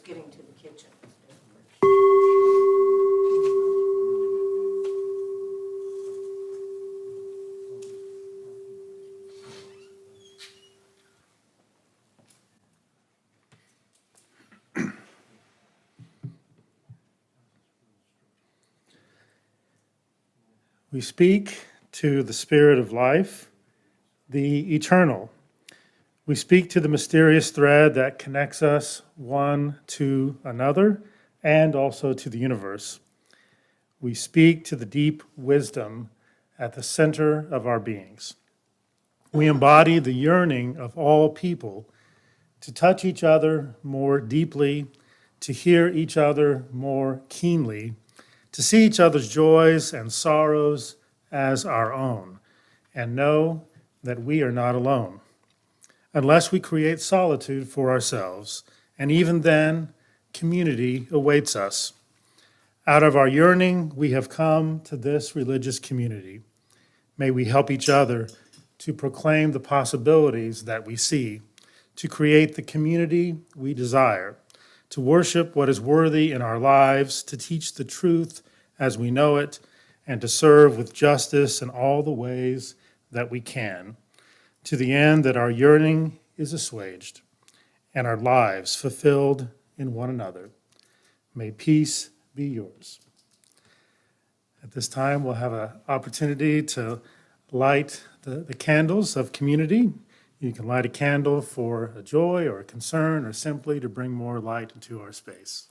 just getting to the kitchen. We speak to the Spirit of life, the eternal. We speak to the mysterious thread that connects us one to another and also to the universe. We speak to the deep wisdom at the center of our beings. We embody the yearning of all people to touch each other more deeply, to hear each other more keenly, to see each other's joys and sorrows as our own, and know that we are not alone, unless we create solitude for ourselves, and even then, community awaits us. Out of our yearning, we have come to this religious community. May we help each other to proclaim the possibilities that we see, to create the community we desire, to worship what is worthy in our lives, to teach the truth as we know it, and to serve with justice in all the ways that we can, to the end that our yearning is assuaged and our lives fulfilled in one another. May peace be yours. At this time, we'll have an opportunity to light the candles of community. You can light a candle for a joy or a concern or simply to bring more light into our space.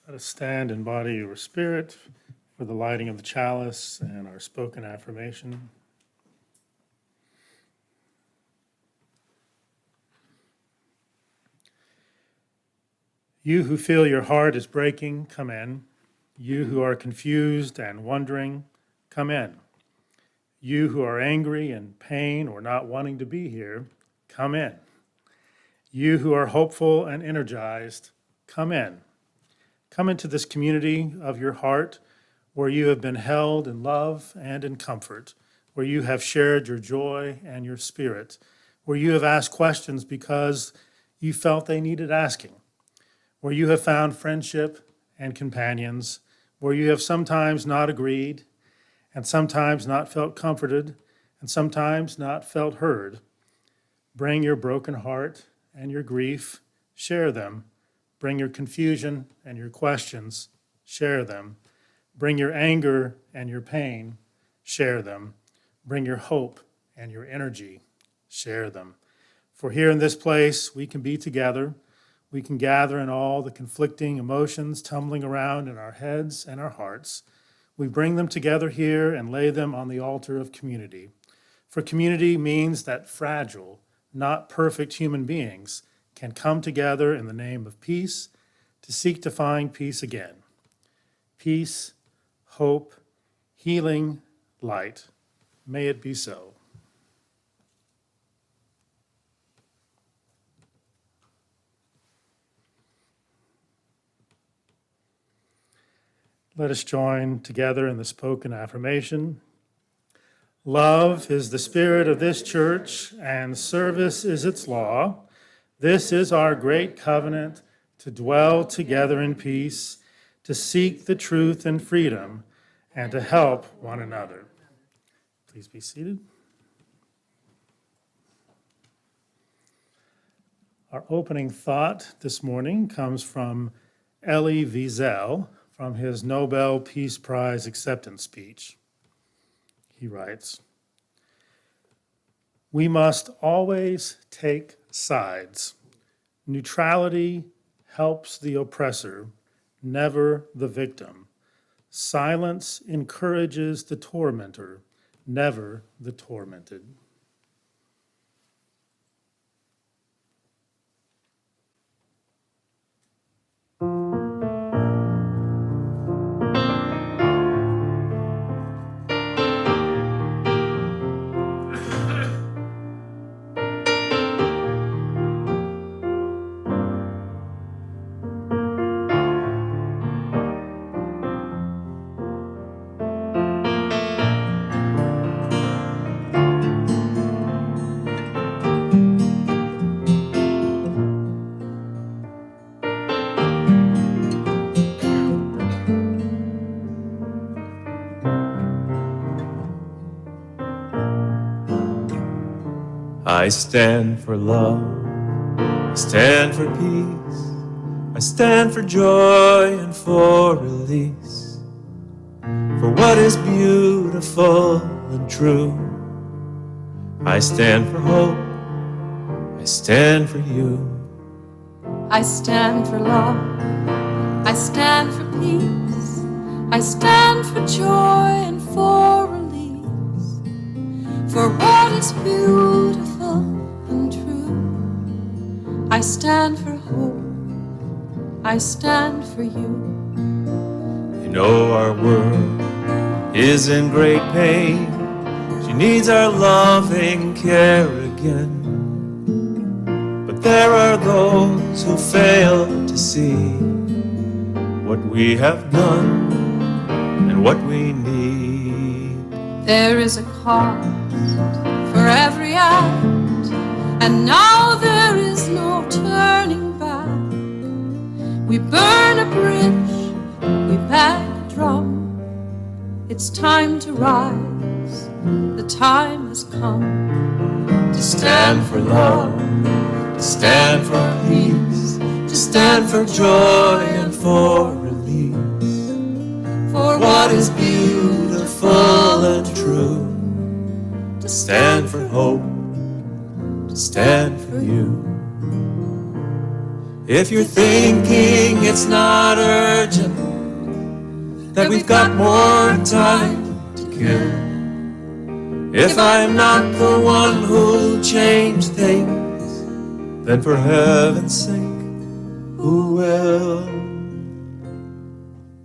Let us stand in body or spirit for the lighting of the chalice and our spoken affirmation. You who feel your heart is breaking, come in. You who are confused and wondering, come in. You who are angry and pain or not wanting to be here, come in. You who are hopeful and energized, come in. Come into this community of your heart where you have been held in love and in comfort, where you have shared your joy and your spirit, where you have asked questions because you felt they needed asking, where you have found friendship and companions, where you have sometimes not agreed and sometimes not felt comforted and sometimes not felt heard. Bring your broken heart and your grief, share them. Bring your confusion and your questions, share them. Bring your anger and your pain, share them. Bring your hope and your energy. Share them. For here in this place, we can be together. We can gather in all the conflicting emotions tumbling around in our heads and our hearts. We bring them together here and lay them on the altar of community. For community means that fragile, not perfect human beings can come together in the name of peace to seek to find peace again. Peace, hope, healing, light. May it be so. Let us join together in the spoken affirmation. Love is the spirit of this church, and service is its law. This is our great covenant to dwell together in peace, to seek the truth and freedom, and to help one another. Please be seated. Our opening thought this morning comes from Elie Wiesel from his Nobel Peace Prize acceptance speech. He writes, "We must always take sides. Neutrality helps the oppressor, never the victim. Silence encourages the tormentor, never the tormented." I stand for love, I stand for peace, I stand for joy and for release, for what is beautiful and true. I stand for hope, I stand for you. I stand for love, I stand for peace, I stand for joy and for release, for what is beautiful and true. I stand for hope, I stand for you. You know our world is in great pain. She needs our loving care again. But there are those who fail to see what we have done and what we need. There is a cost for every act, and now there is no turning back. We burn a bridge, we bang a drum. It's time to rise, the time has come. To stand for love, to stand for peace, to stand for joy and for release, for what is beautiful and true. To stand for hope, to stand for you. If you're thinking it's not urgent, that we've got more time to kill, if I'm not the one who'll change things, then for heaven's sake, who will?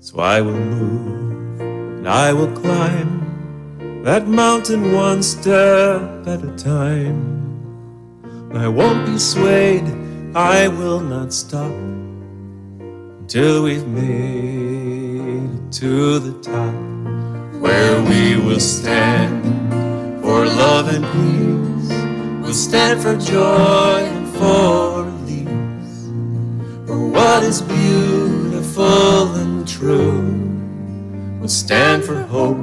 So I will move and I will climb that mountain one step at a time. I won't be swayed, I will not stop until we've made it to the top, where we will stand for love and peace. We'll stand for joy and for release, for what is beautiful and true. We'll stand for hope,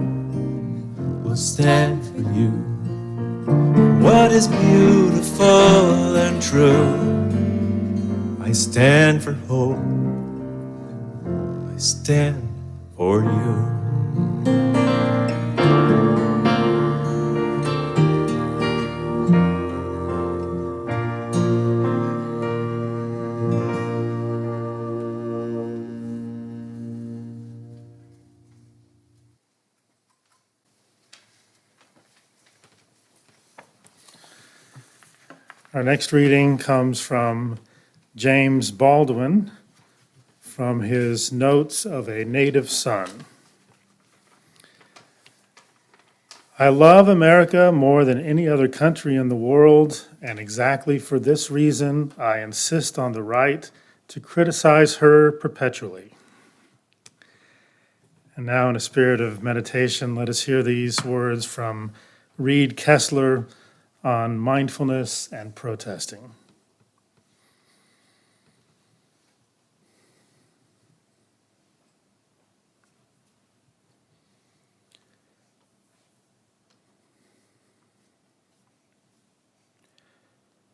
we'll stand for you. What is beautiful and true. I stand for hope, I stand for you. Our next reading comes from James Baldwin from his Notes of a Native Son. I love America more than any other country in the world, and exactly for this reason, I insist on the right to criticize her perpetually. And now, in a spirit of meditation, let us hear these words from Reed Kessler on mindfulness and protesting.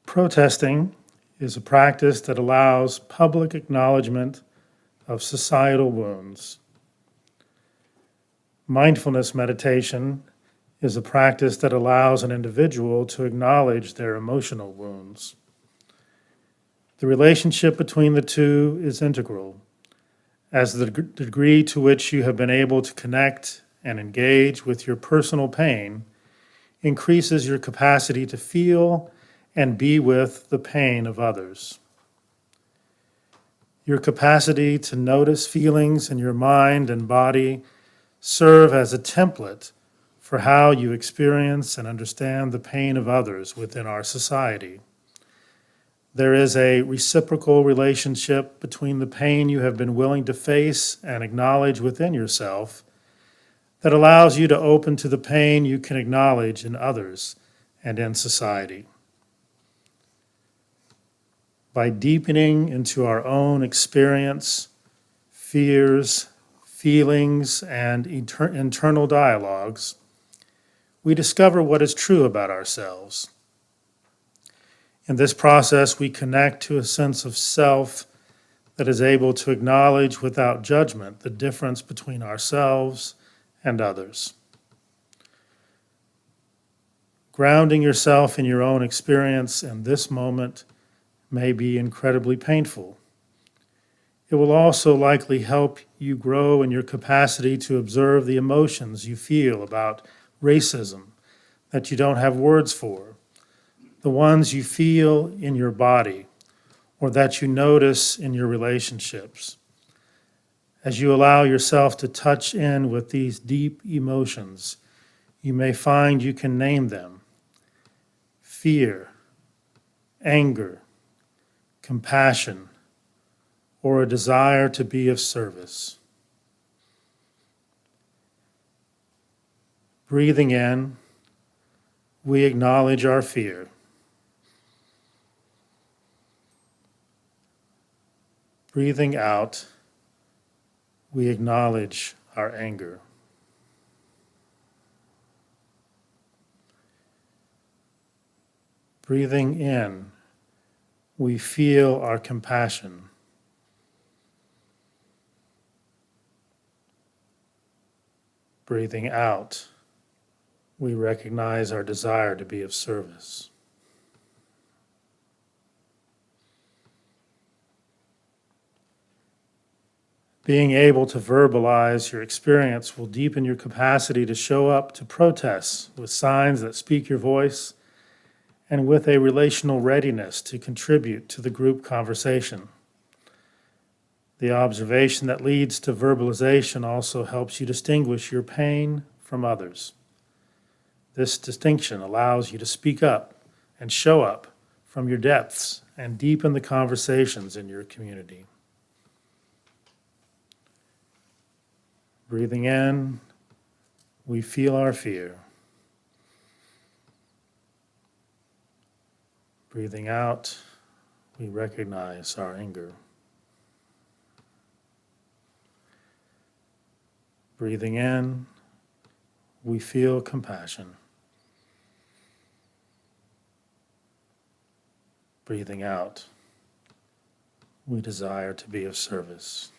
Protesting is a practice that allows public acknowledgement of societal wounds. Mindfulness meditation is a practice that allows an individual to acknowledge their emotional wounds. The relationship between the two is integral, as the degree to which you have been able to connect and engage with your personal pain increases your capacity to feel and be with the pain of others. Your capacity to notice feelings in your mind and body serve as a template for how you experience and understand the pain of others within our society. There is a reciprocal relationship between the pain you have been willing to face and acknowledge within yourself that allows you to open to the pain you can acknowledge in others and in society. By deepening into our own experience, fears, feelings, and internal dialogues, we discover what is true about ourselves. In this process, we connect to a sense of self that is able to acknowledge without judgment the difference between ourselves and others. Grounding yourself in your own experience in this moment may be incredibly painful. It will also likely help you grow in your capacity to observe the emotions you feel about racism that you don't have words for, the ones you feel in your body, or that you notice in your relationships. As you allow yourself to touch in with these deep emotions, you may find you can name them: fear, anger, compassion, or a desire to be of service. Breathing in, we acknowledge our fear. Breathing out, we acknowledge our anger. Breathing in, we feel our compassion. Breathing out, we recognize our desire to be of service. Being able to verbalize your experience will deepen your capacity to show up to protests with signs that speak your voice and with a relational readiness to contribute to the group conversation. The observation that leads to verbalization also helps you distinguish your pain from others. This distinction allows you to speak up and show up from your depths and deepen the conversations in your community. Breathing in, we feel our fear. Breathing out, we recognize our anger. Breathing in, we feel compassion. Breathing out, we desire to be of service.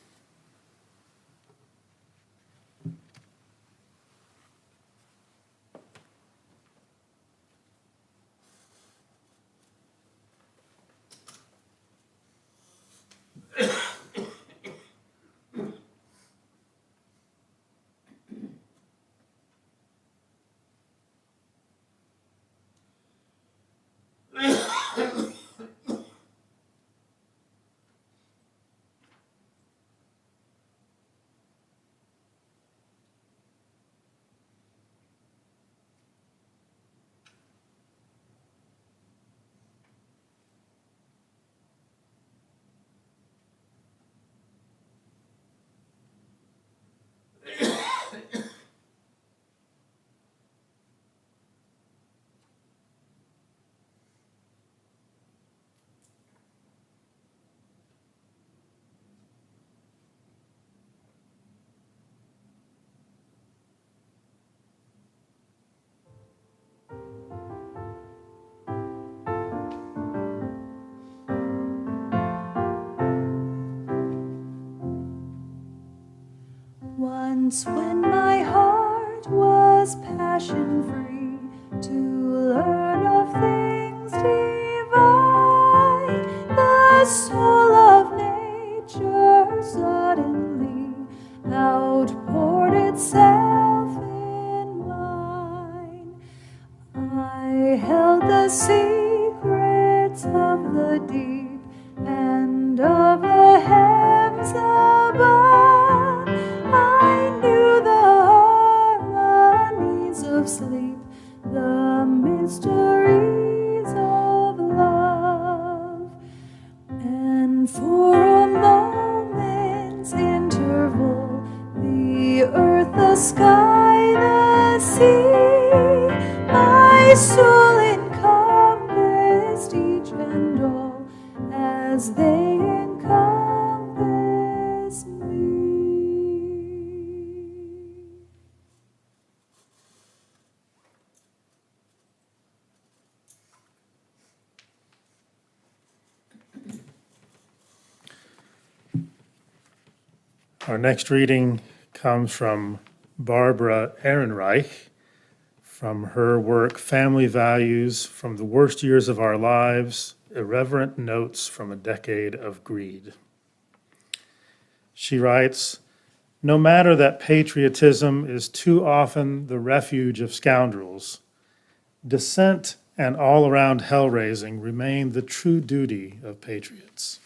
Once when my heart was passion-free to learn of things divine, the soul of nature suddenly outpoured itself in mine. I held the secrets of the deep and of the heavens above. I knew the harmonies of sleep, the mysteries of love. And for a moment's interval, the earth, the sky, the sea, my soul encompassed each and all as they encompass me. Our next reading comes from Barbara Ehrenreich from her work, Family Values from the Worst Years of Our Lives, Irreverent Notes from a Decade of Greed. She writes, "No matter that patriotism is too often the refuge of scoundrels, dissent and all-around hell-raising remain the true duty of patriots."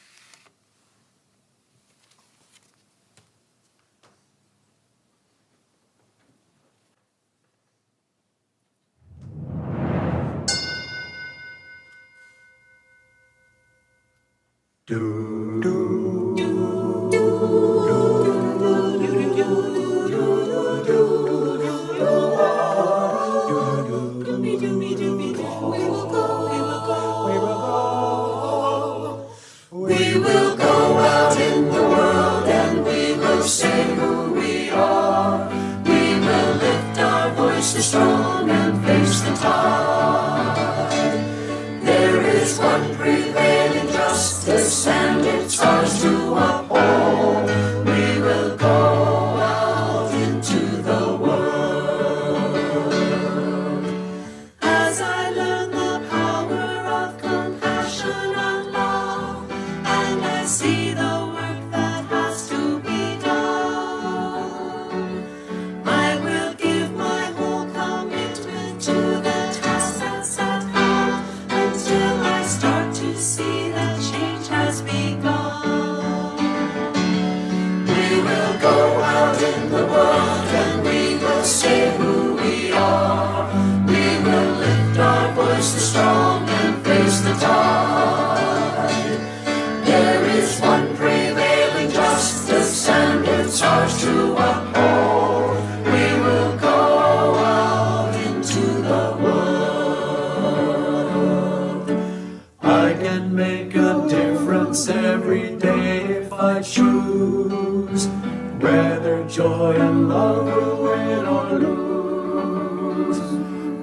We will go out in the world and we will say who we are. We will lift our voices strong and face the tide. There is one prevailing justice and it's ours to uphold. We will go out into the world. As I learn the power of compassion and love, and I see the work that has to be done, I will give my whole commitment to the task that's set out until I start to see that change has begun. We will go out in the world and we will say who we are. We will lift our voices strong and face the tide. There is one prevailing justice and it's ours to uphold. We will go out into the world. I can make a difference every day if I choose, whether joy and love will win or lose.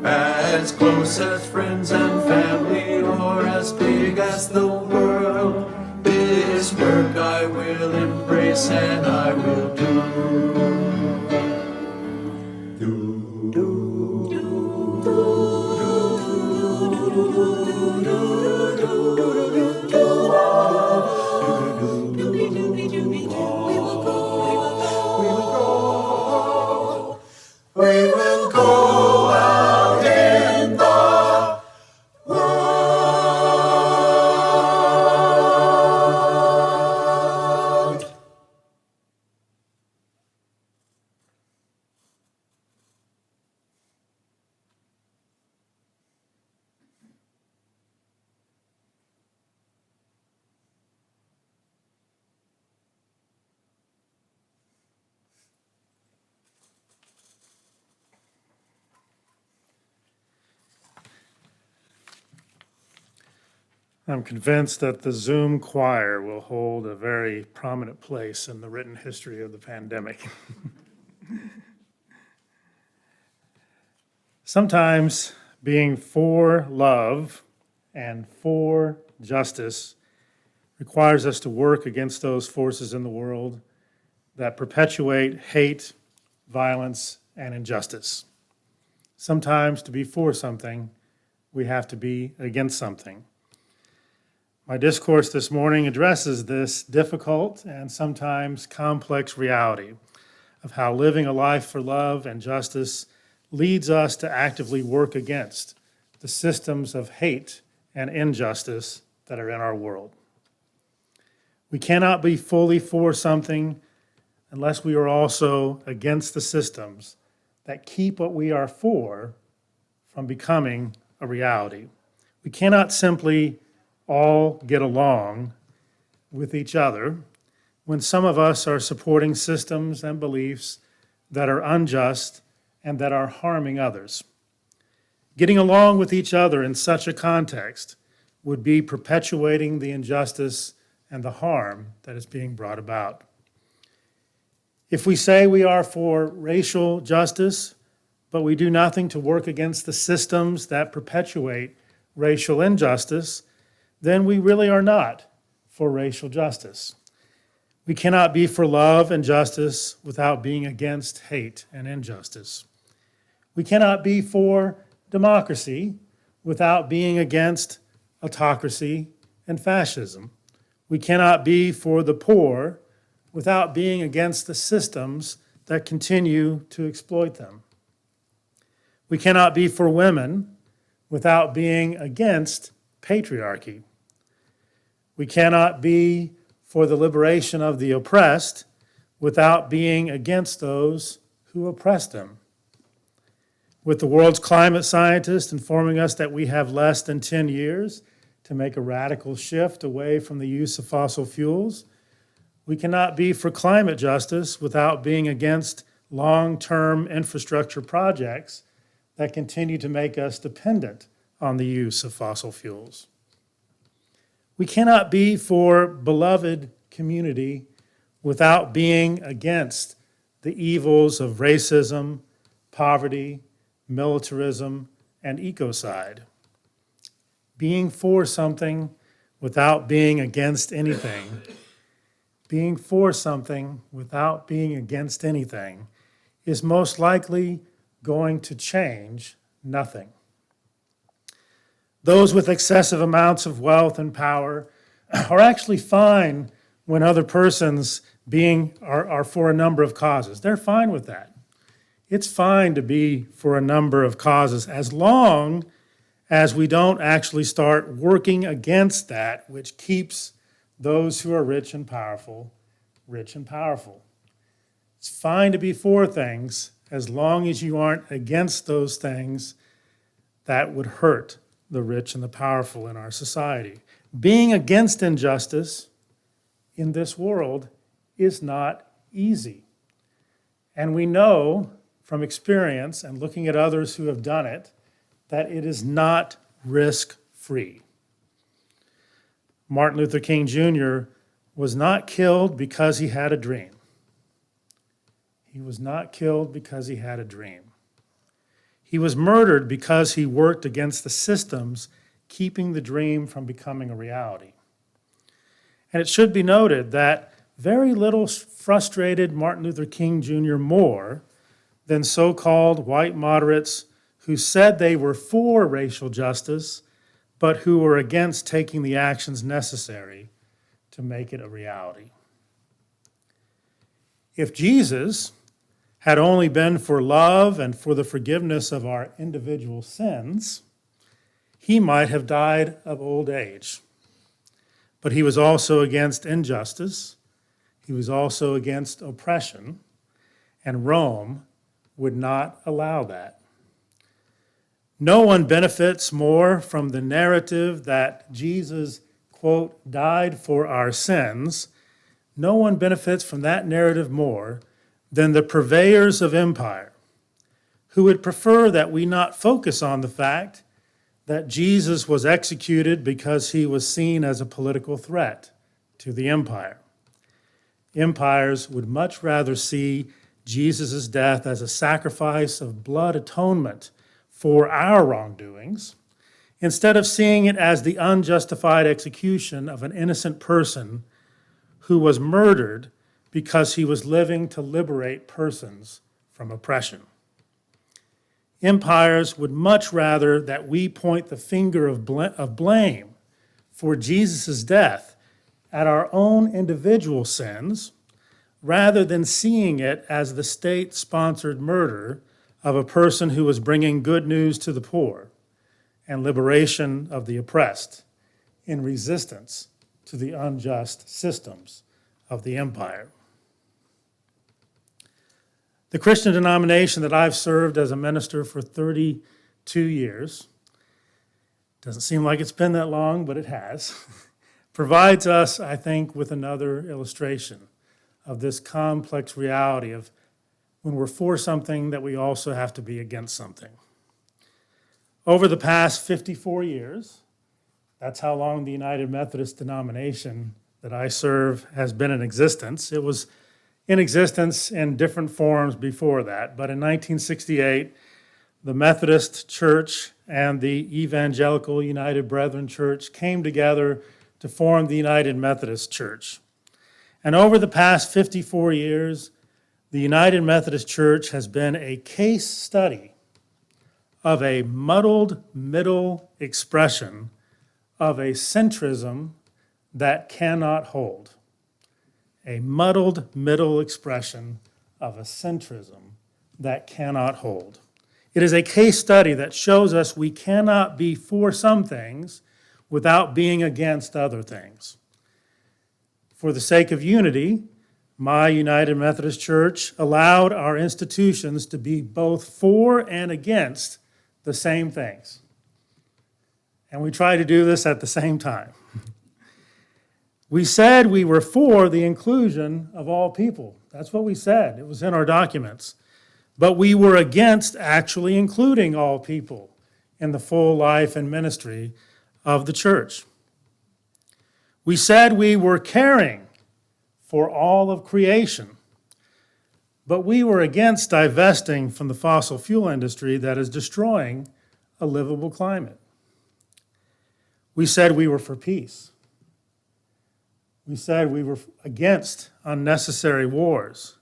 As close as friends and family or as big as the world, this work I will embrace and I will do. We will go out in the world. I'm convinced that the Zoom choir will hold a very prominent place in the written history of the pandemic. Sometimes being for love and for justice requires us to work against those forces in the world that perpetuate hate violence, and injustice. Sometimes to be for something, we have to be against something. My discourse this morning addresses this difficult and sometimes complex reality of how living a life for love and justice leads us to actively work against the systems of hate and injustice that are in our world. We cannot be fully for something unless we are also against the systems that keep what we are for from becoming a reality. We cannot simply all get along with each other when some of us are supporting systems and beliefs that are unjust and that are harming others. Getting along with each other in such a context would be perpetuating the injustice and the harm that is being brought about. If we say we are for racial justice, but we do nothing to work against the systems that perpetuate racial injustice, then we really are not for racial justice. We cannot be for love and justice without being against hate and injustice. We cannot be for democracy without being against autocracy and fascism. We cannot be for the poor without being against the systems that continue to exploit them. We cannot be for women without being against patriarchy. We cannot be for the liberation of the oppressed without being against those who oppress them. With the world's climate scientists informing us that we have less than 10 years to make a radical shift away from the use of fossil fuels, we cannot be for climate justice without being against long-term infrastructure projects that continue to make us dependent on the use of fossil fuels. We cannot be for beloved community without being against the evils of racism, poverty, militarism, and ecocide. Being for something without being against anything, being for something without being against anything is most likely going to change nothing. Those with excessive amounts of wealth and power are actually fine when other persons are for a number of causes. They're fine with that. It's fine to be for a number of causes as long as we don't actually start working against that which keeps those who are rich and powerful, rich and powerful. It's fine to be for things as long as you aren't against those things that would hurt the rich and the powerful in our society. Being against injustice in this world is not easy. And we know from experience and looking at others who have done it that it is not risk-free. Martin Luther King Jr. was not killed because he had a dream. He was not killed because he had a dream. He was murdered because he worked against the systems keeping the dream from becoming a reality. And it should be noted that very little frustrated Martin Luther King Jr. more than so-called white moderates who said they were for racial justice, but who were against taking the actions necessary to make it a reality. If Jesus had only been for love and for the forgiveness of our individual sins, he might have died of old age. But he was also against injustice. He was also against oppression, and Rome would not allow that. No one benefits more from the narrative that Jesus, quote, died for our sins. No one benefits from that narrative more than the purveyors of empire, who would prefer that we not focus on the fact that Jesus was executed because he was seen as a political threat to the empire. Empires would much rather see Jesus' death as a sacrifice of blood atonement for our wrongdoings, instead of seeing it as the unjustified execution of an innocent person who was murdered because he was living to liberate persons from from oppression. Empires would much rather that we point the finger of blame for Jesus' death at our own individual sins, rather than seeing it as the state-sponsored murder of a person who was bringing good news to the poor and liberation of the oppressed in resistance to the unjust systems of the empire. The Christian denomination that I've served as a minister for 32 years, doesn't seem like it's been that long, but it has, provides us, I think, with another illustration of this complex reality of when we're for something that we also have to be against something. Over the past 54 years, that's how long the United Methodist denomination that I serve has been in existence. It was in existence in different forms before that, but in 1968, the Methodist Church and the Evangelical United Brethren Church came together to form the United Methodist Church. And over the past 54 years, the United Methodist Church has been a case study of a muddled middle expression of a centrism that cannot hold. A muddled middle expression of a centrism that cannot hold. It is a case study that shows us we cannot be for some things without being against other things. For the sake of unity, my United Methodist Church allowed our institutions to be both for and against the same things. And we try to do this at the same time. We said we were for the inclusion of all people. That's what we said. It was in our documents. But we were against actually including all people in the full life and ministry of the church. We said we were caring for all of creation, but we were against divesting from the fossil fuel industry that is destroying a livable climate. We said we were for peace. We said we were against unnecessary wars,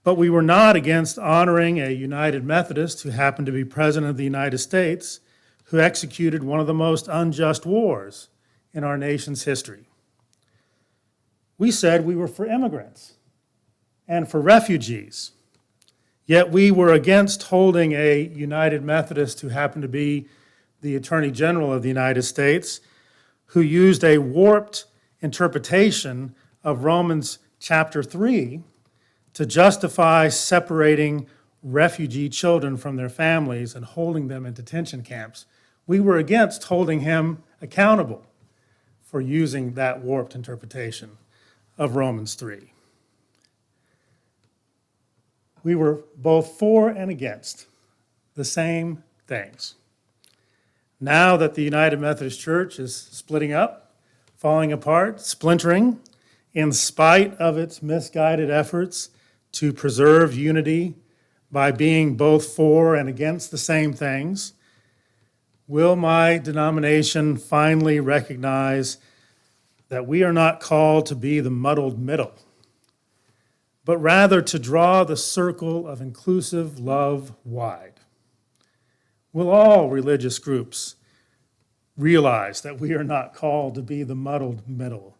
but we were not against honoring a United Methodist who happened to be President of the United States, who executed one of the most unjust wars in our nation's history. We said we were for immigrants and for refugees, yet we were against holding a United Methodist who happened to be the Attorney General of the United States, who used a warped interpretation of Romans chapter 3 to justify separating refugee children from their families and holding them in detention camps. We were against holding him accountable for using that warped interpretation of Romans 3. We were both for and against the same things. Now that the United Methodist Church is splitting up, falling apart, splintering, in spite of its misguided efforts to preserve unity by being both for and against the same things, will my denomination finally recognize that we are not called to be the muddled middle, but rather to draw the circle of inclusive love wide? Will all religious groups realize that we are not called to be the muddled middle,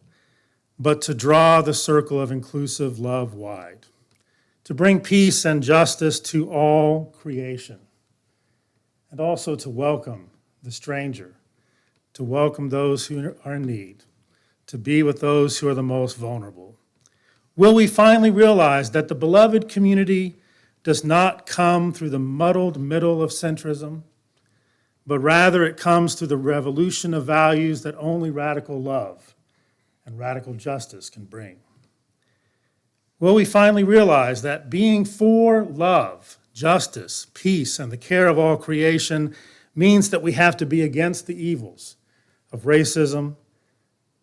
but to draw the circle of inclusive love wide, to bring peace and justice to all creation, and also to welcome the stranger, to welcome those who are in need, to be with those who are the most vulnerable? Will we finally realize that the beloved community does not come through the muddled middle of centrism, but rather it comes through the revolution of values that only radical love and radical justice can bring? Will we finally realize that being for love, justice, peace, and the care of all creation means that we have to be against the evils of racism,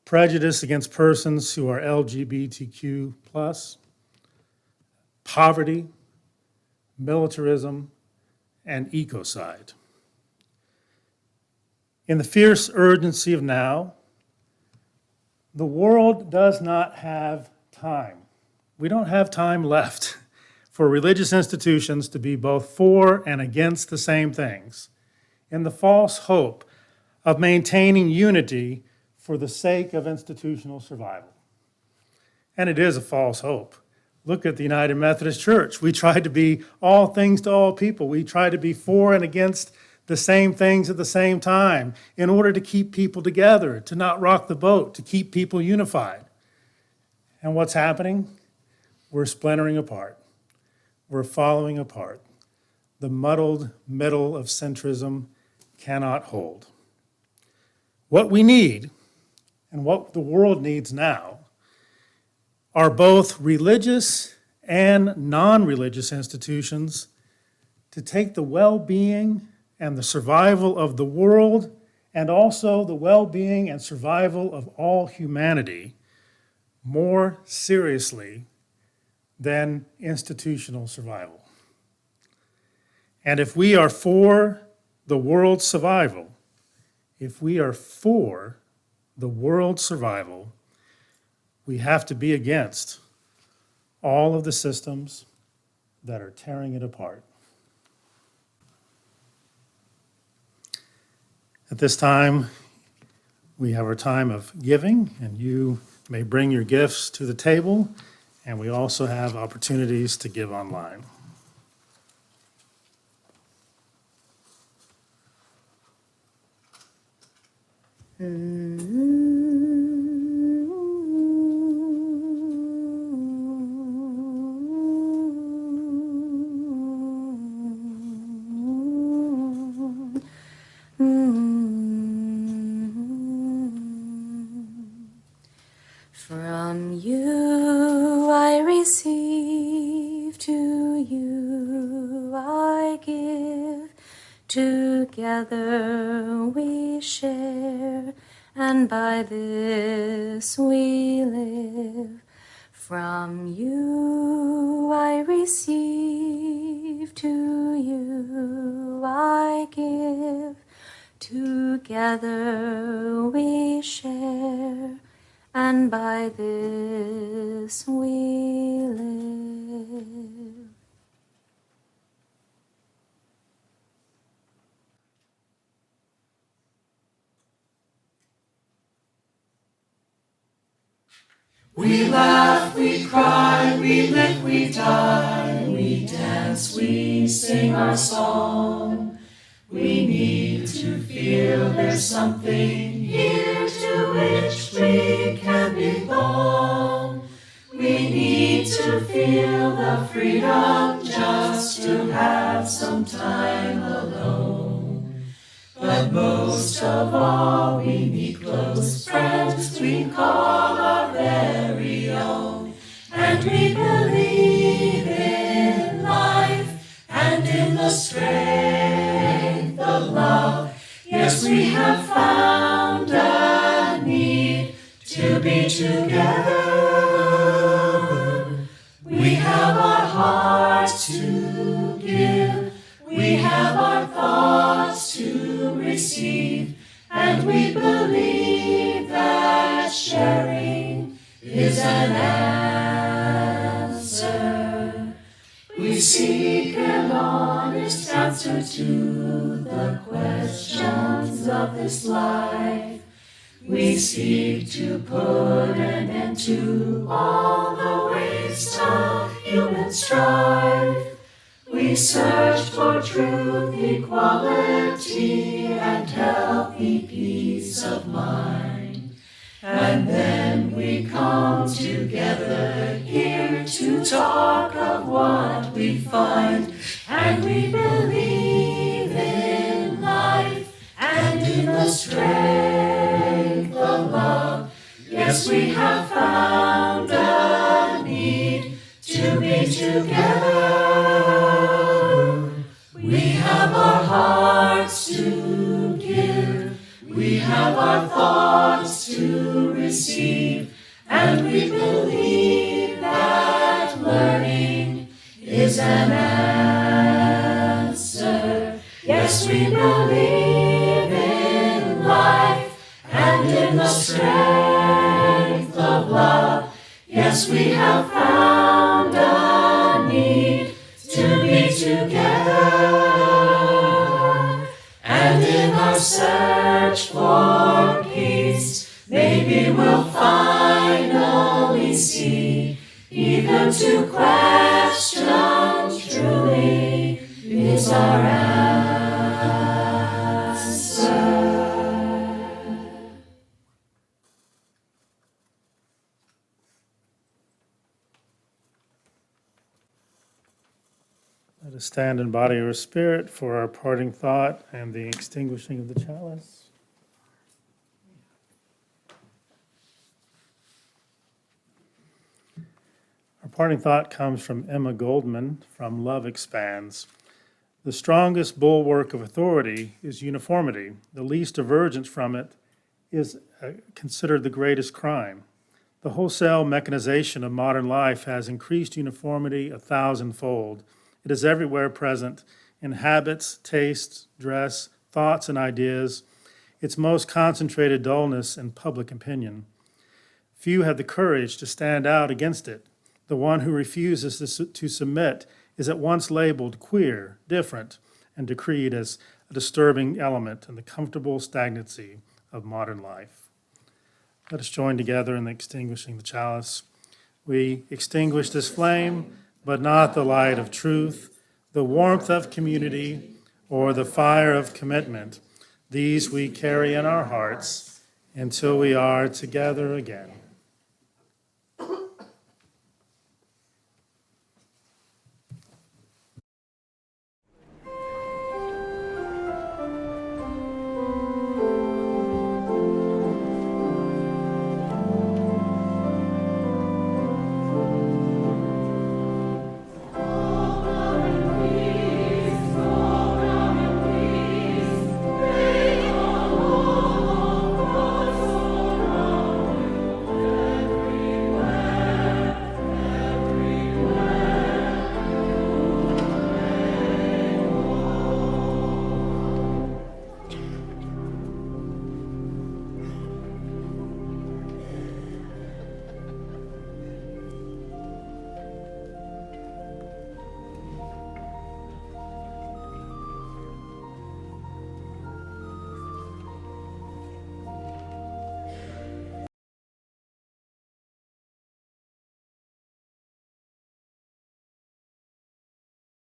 prejudice against persons who are LGBTQ+, poverty, militarism, and ecocide? In the fierce urgency of now, the world does not have time. We don't have time left for religious institutions to be both for and against the same things, in the false hope of maintaining unity for the sake of institutional survival. And it is a false hope. Look at the United Methodist Church. We try to be all things to all people. We try to be for and against the same things at the same time in order to keep people together, to not rock the boat, to keep people unified. And what's happening? We're splintering apart. We're falling apart. The muddled middle of centrism cannot hold. What we need, and what the world needs now, are both religious and non-religious institutions to take the well-being and the survival of the world and also the well-being and survival of all humanity more seriously than institutional survival. And if we are for the world's survival, we have to be against all of the systems that are tearing it apart. At this time, we have our time of giving, and you may bring your gifts to the table, and we also have opportunities to give online. From you I receive, to you I give. Together we share, and by this we live. From you I receive, to you I give. Together we share, and by this we live. We laugh, we cry, we live, we die, we dance, we sing our song. We need to feel there's something here to which we can belong. We need to feel the freedom just to have some time alone. But most of all, we need close friends we call our very own. And we believe in life and in the strength of love. Yes, we have found a need to be together. We have our hearts to give. We have our thoughts to receive. And we believe that sharing is an answer. We seek an honest answer to the questions of this life. We seek to put an end to all the waste of human strife. We search for truth, equality, and healthy peace of mind. And then we come together here to talk of what we find. And we believe in life and in the strength of love. Yes, we have found a need to be together. We have our hearts to give. We have our thoughts to receive. And we believe that learning is an answer. Yes, we believe in life and in the strength of love. Yes, we have found a need our search for peace, maybe we'll finally see, even to question truly is our answer. Let us stand in body or spirit for our parting thought and the extinguishing of the chalice. Our parting thought comes from Emma Goldman from Love Expands. The strongest bulwark of authority is uniformity. The least divergence from it is considered the greatest crime. The wholesale mechanization of modern life has increased uniformity 1,000-fold. It is everywhere present in habits, tastes, dress, thoughts, and ideas. Its most concentrated dullness in public opinion. Few have the courage to stand out against it. The one who refuses to submit is at once labeled queer, different, and decreed as a disturbing element in the comfortable stagnancy of modern life. Let us join together in extinguishing the chalice. We extinguish this flame, but not the light of truth, the warmth of community, or the fire of commitment. These we carry in our hearts until we are together again.